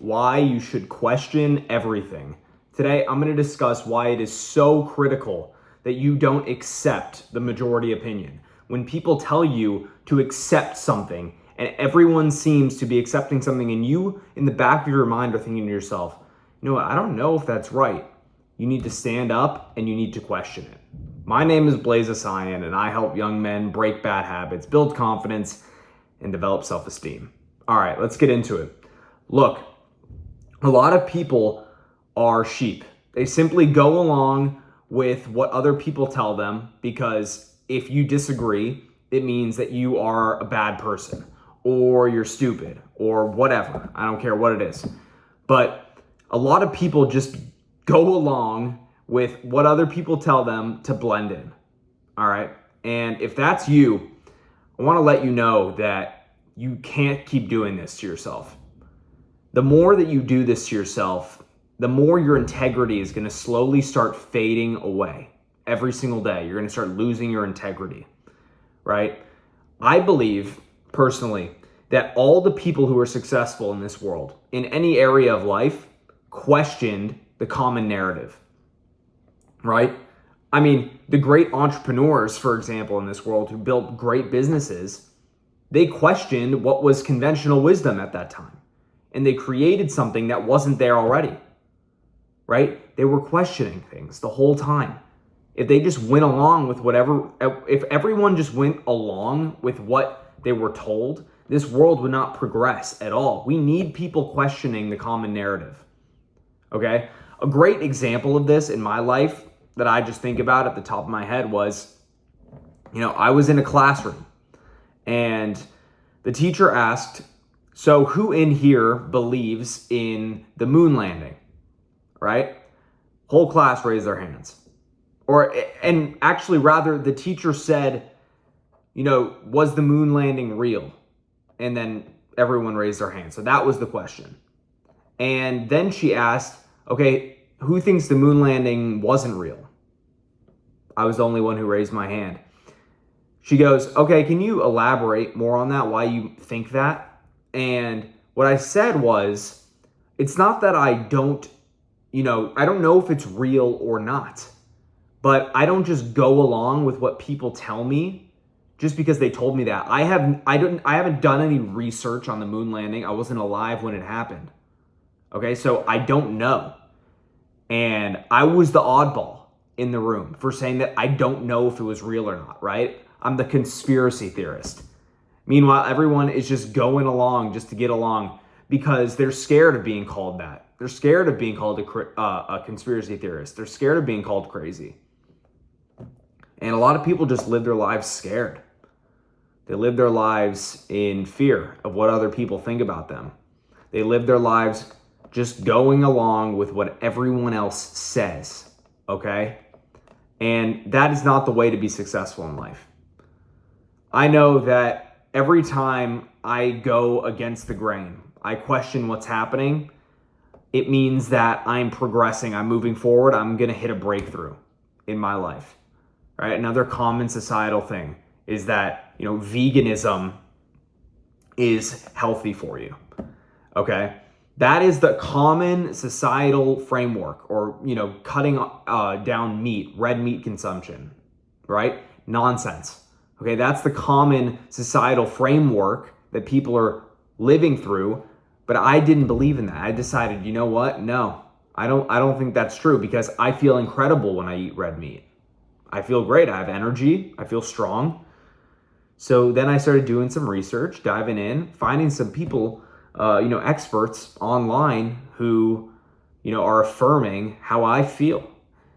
why you should question everything. Today, I'm going to discuss why it is so critical that you don't accept the majority opinion. When people tell you to accept something and everyone seems to be accepting something and you in the back of your mind are thinking to yourself, you know what, I don't know if that's right. You need to stand up and you need to question it. My name is asinine and I help young men break bad habits, build confidence, and develop self-esteem. All right, let's get into it. Look, a lot of people are sheep. They simply go along with what other people tell them because if you disagree, it means that you are a bad person or you're stupid or whatever. I don't care what it is. But a lot of people just go along with what other people tell them to blend in. All right. And if that's you, I want to let you know that you can't keep doing this to yourself. The more that you do this to yourself, the more your integrity is going to slowly start fading away. Every single day, you're going to start losing your integrity, right? I believe personally that all the people who are successful in this world, in any area of life, questioned the common narrative, right? I mean, the great entrepreneurs, for example, in this world who built great businesses, they questioned what was conventional wisdom at that time. And they created something that wasn't there already, right? They were questioning things the whole time. If they just went along with if everyone just went along with what they were told, this world would not progress at all. We need people questioning the common narrative, okay? A great example of this in my life that I just think about at the top of my head was, I was in a classroom and the teacher asked, so who in here believes in the moon landing, right? Whole class raised their hands. And actually rather the teacher said, was the moon landing real? And then everyone raised their hand. So that was the question. And then she asked, okay, who thinks the moon landing wasn't real? I was the only one who raised my hand. She goes, okay, can you elaborate more on that, why you think that? And what I said was, it's not that I don't know if it's real or not, but I don't just go along with what people tell me just because they told me that. I haven't done any research on the moon landing. I wasn't alive when it happened. Okay, so I don't know. And I was the oddball in the room for saying that I don't know if it was real or not, right? I'm the conspiracy theorist. Meanwhile, everyone is just going along just to get along because they're scared of being called that. They're scared of being called a conspiracy theorist. They're scared of being called crazy. And a lot of people just live their lives scared. They live their lives in fear of what other people think about them. They live their lives just going along with what everyone else says, okay? And that is not the way to be successful in life. I know that every time I go against the grain, I question what's happening, it means that I'm progressing, I'm moving forward, I'm going to hit a breakthrough in my life, right? Another common societal thing is that, veganism is healthy for you, okay? That is the common societal framework or, cutting down meat, red meat consumption, right? Nonsense. Okay, that's the common societal framework that people are living through, but I didn't believe in that. I decided, you know what? No, I don't think that's true because I feel incredible when I eat red meat. I feel great. I have energy. I feel strong. So then I started doing some research, diving in, finding some people, experts online who, are affirming how I feel,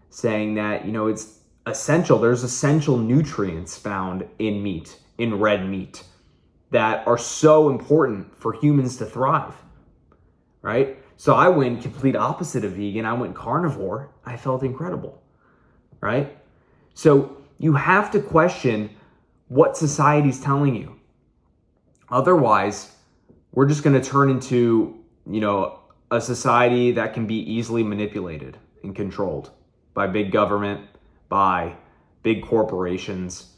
saying that, it's essential. There's essential nutrients found in meat, in red meat, that are so important for humans to thrive, right? So I went complete opposite of vegan. I went carnivore. I felt incredible, right? So you have to question what society's telling you. Otherwise, we're just going to turn into, a society that can be easily manipulated and controlled by big government, by big corporations.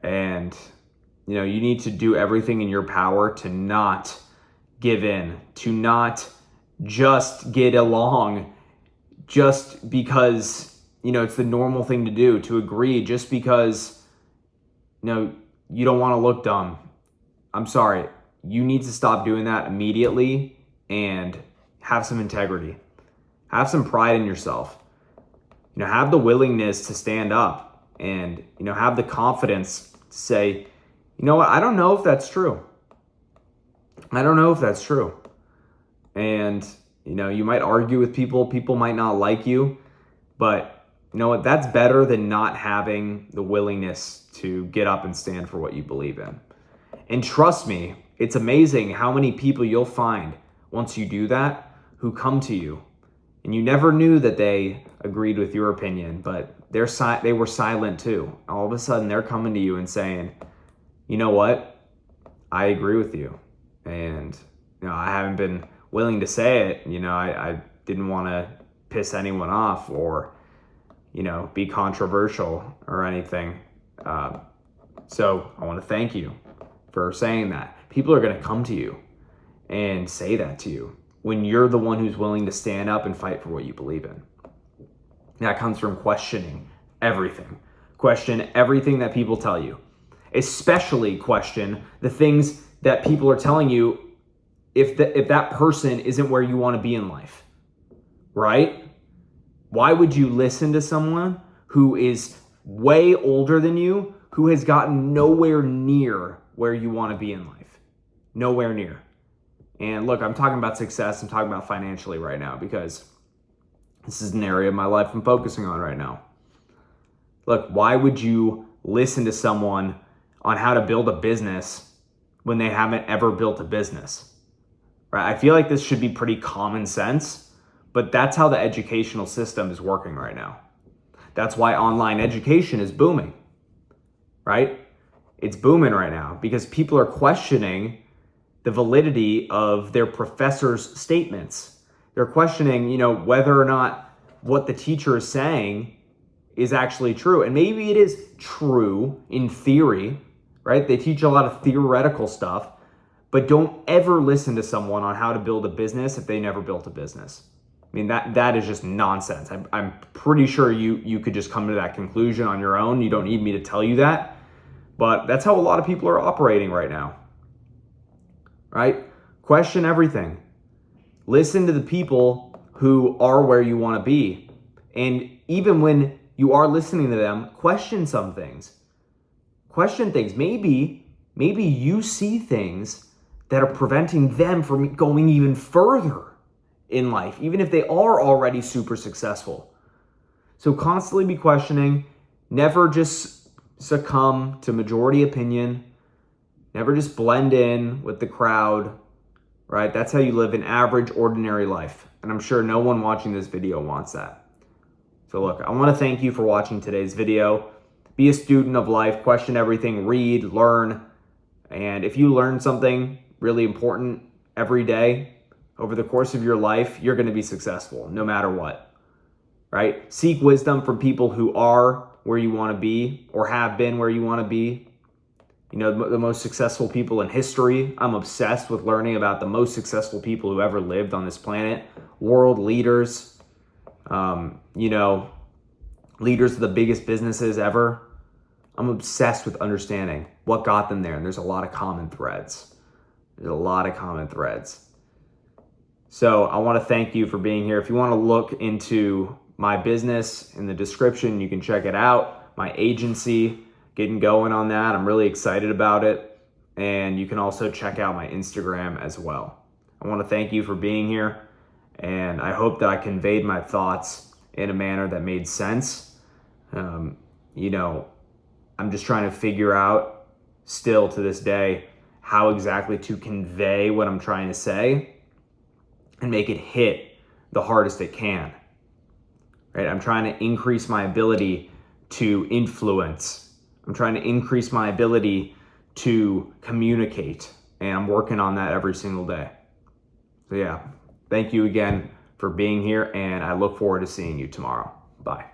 And, you need to do everything in your power to not give in, to not just get along just because, it's the normal thing to do, to agree just because, you don't want to look dumb. I'm sorry. You need to stop doing that immediately and have some integrity. Have some pride in yourself. Have the willingness to stand up and, have the confidence to say, you know what, I don't know if that's true. I don't know if that's true. And, you might argue with people. People might not like you. But you know what? That's better than not having the willingness to get up and stand for what you believe in. And trust me, it's amazing how many people you'll find once you do that who come to you. And you never knew that they agreed with your opinion, but they were silent too. All of a sudden, they're coming to you and saying, you know what? I agree with you. And I haven't been willing to say it. I didn't want to piss anyone off or, be controversial or anything. So I want to thank you for saying that. People are going to come to you and say that to you when you're the one who's willing to stand up and fight for what you believe in. That comes from questioning everything. Question everything that people tell you. Especially question the things that people are telling you if that person isn't where you want to be in life, right? Why would you listen to someone who is way older than you, who has gotten nowhere near where you want to be in life? Nowhere near. And look, I'm talking about success. I'm talking about financially right now because this is an area of my life I'm focusing on right now. Look, why would you listen to someone on how to build a business when they haven't ever built a business? Right? I feel like this should be pretty common sense, but that's how the educational system is working right now. That's why online education is booming, right? It's booming right now because people are questioning the validity of their professors' statements. They're questioning, whether or not what the teacher is saying is actually true. And maybe it is true in theory, right? They teach a lot of theoretical stuff, but don't ever listen to someone on how to build a business if they never built a business. I mean, that is just nonsense. I'm pretty sure you could just come to that conclusion on your own. You don't need me to tell you that. But that's how a lot of people are operating right now, right? Question everything. Listen to the people who are where you want to be. And even when you are listening to them, question some things. Question things. Maybe you see things that are preventing them from going even further in life, even if they are already super successful. So constantly be questioning. Never just succumb to majority opinion. Never just blend in with the crowd, right? That's how you live an average, ordinary life. And I'm sure no one watching this video wants that. So look, I want to thank you for watching today's video. Be a student of life, question everything, read, learn. And if you learn something really important every day over the course of your life, you're going to be successful no matter what, right? Seek wisdom from people who are where you want to be or have been where you want to be. The most successful people in history. I'm obsessed with learning about the most successful people who ever lived on this planet. World leaders, leaders of the biggest businesses ever. I'm obsessed with understanding what got them there. And there's a lot of common threads. So I want to thank you for being here. If you want to look into my business in the description, you can check it out. My agency, getting going on that. I'm really excited about it. And you can also check out my Instagram as well. I want to thank you for being here. And I hope that I conveyed my thoughts in a manner that made sense. I'm just trying to figure out still to this day how exactly to convey what I'm trying to say and make it hit the hardest it can. Right? I'm trying to increase my ability to influence. I'm trying to increase my ability to communicate, and I'm working on that every single day. So yeah, thank you again for being here, and I look forward to seeing you tomorrow. Bye.